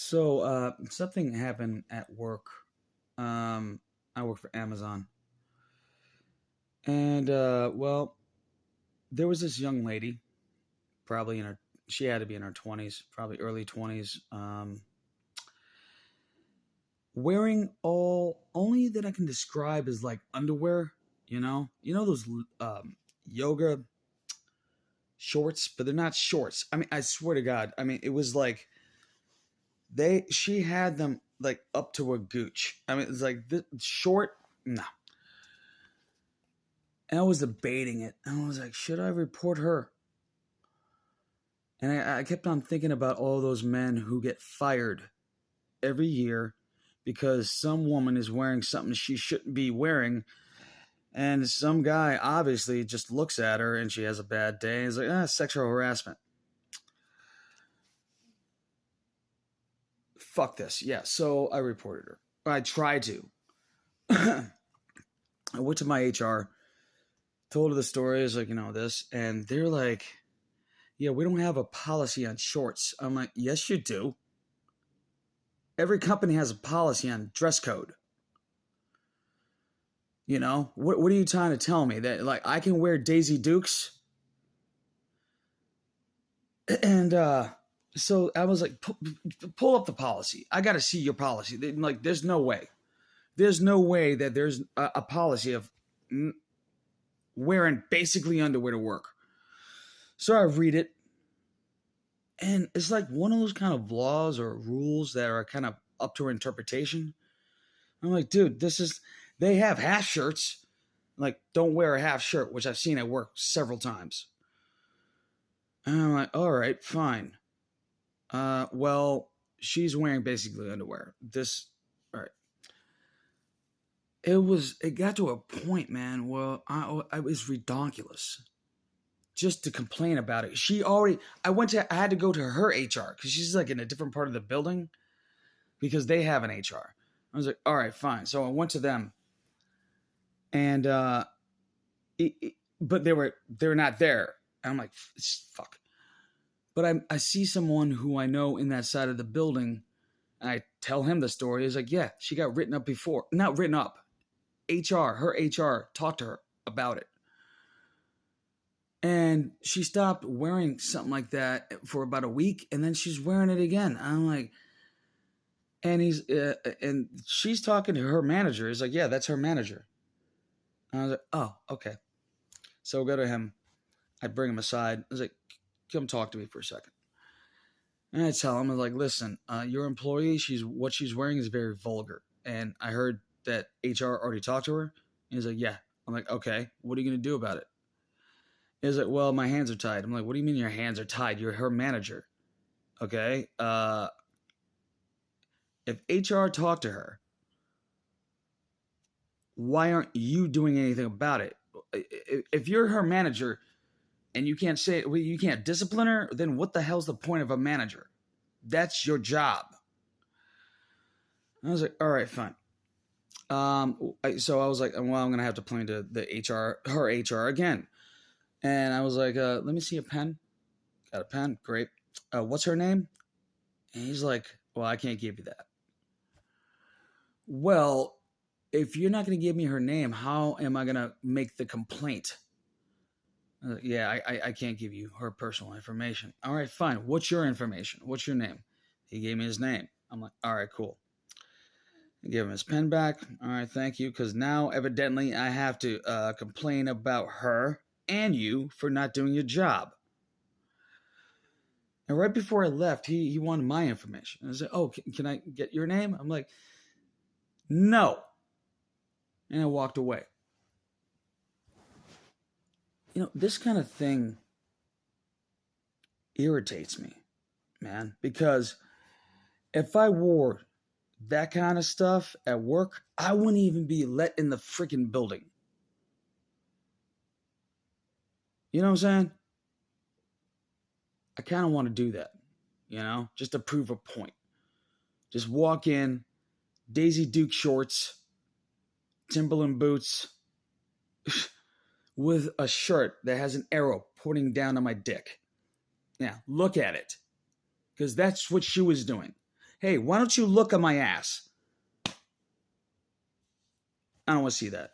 Something happened at work. I work for Amazon, and there was this young lady, probably in her, she had to be in her 20s, probably early 20s, wearing all only that I can describe as like underwear. You know those yoga shorts, but they're not shorts. I mean, I swear to God, I mean, it was like she had them like up to her gooch. I mean, it's like this short. No. And I was debating it. And I was like, should I report her? And I kept on thinking about all those men who get fired every year because some woman is wearing something she shouldn't be wearing. And some guy obviously just looks at her and she has a bad day. And he's like, sexual harassment. Fuck this. Yeah. So I reported her. I tried to. I went to my HR, told her the story. I was like, this. And they're like, yeah, we don't have a policy on shorts. I'm like, yes, you do. Every company has a policy on dress code. What are you trying to tell me? That like I can wear Daisy Dukes? And so I was like, pull up the policy. I got to see your policy. Like, there's no way. There's no way that there's a policy of wearing basically underwear to work. So I read it. And it's like one of those kind of laws or rules that are kind of up to interpretation. I'm like, dude, they have half shirts. Like, don't wear a half shirt, which I've seen at work several times. And I'm like, all right, fine. Well, she's wearing basically underwear. All right. It got to a point, man, where I was redonkulous just to complain about it. I had to go to her HR because she's like in a different part of the building because they have an HR. I was like, all right, fine. So I went to them and, but they're not there. And I'm like, fuck. But I see someone who I know in that side of the building. And I tell him the story. He's like, yeah, she got written up before. Not written up. Her HR talked to her about it. And she stopped wearing something like that for about a week. And then she's wearing it again. I'm like, and she's talking to her manager. He's like, yeah, that's her manager. And I was like, oh, okay. So we'll go to him. I bring him aside. I was like, come talk to me for a second. And I tell him, I was like, listen, your employee, what she's wearing is very vulgar. And I heard that HR already talked to her. And he's like, yeah. I'm like, okay, what are you going to do about it? He's like, well, my hands are tied. I'm like, what do you mean your hands are tied? You're her manager. Okay. If HR talked to her, why aren't you doing anything about it? If you're her manager and you can't discipline her, then what the hell's the point of a manager? That's your job. I was like, all right, fine. So I was like, well, I'm going to have to play to her HR again. And I was like, let me see a pen. Got a pen. Great. What's her name? And he's like, well, I can't give you that. Well, if you're not going to give me her name, how am I going to make the complaint? Yeah, I can't give you her personal information. All right, fine. What's your information? What's your name? He gave me his name. I'm like, all right, cool. I give him his pen back. All right, thank you. Because now, evidently, I have to complain about her and you for not doing your job. And right before I left, he wanted my information. I said, oh, can I get your name? I'm like, no. And I walked away. This kind of thing irritates me, man, because if I wore that kind of stuff at work, I wouldn't even be let in the freaking building. You know what I'm saying? I kind of want to do that, just to prove a point. Just walk in, Daisy Duke shorts, Timberland boots, with a shirt that has an arrow pointing down on my dick. Now, look at it. Because that's what she was doing. Hey, why don't you look at my ass? I don't want to see that.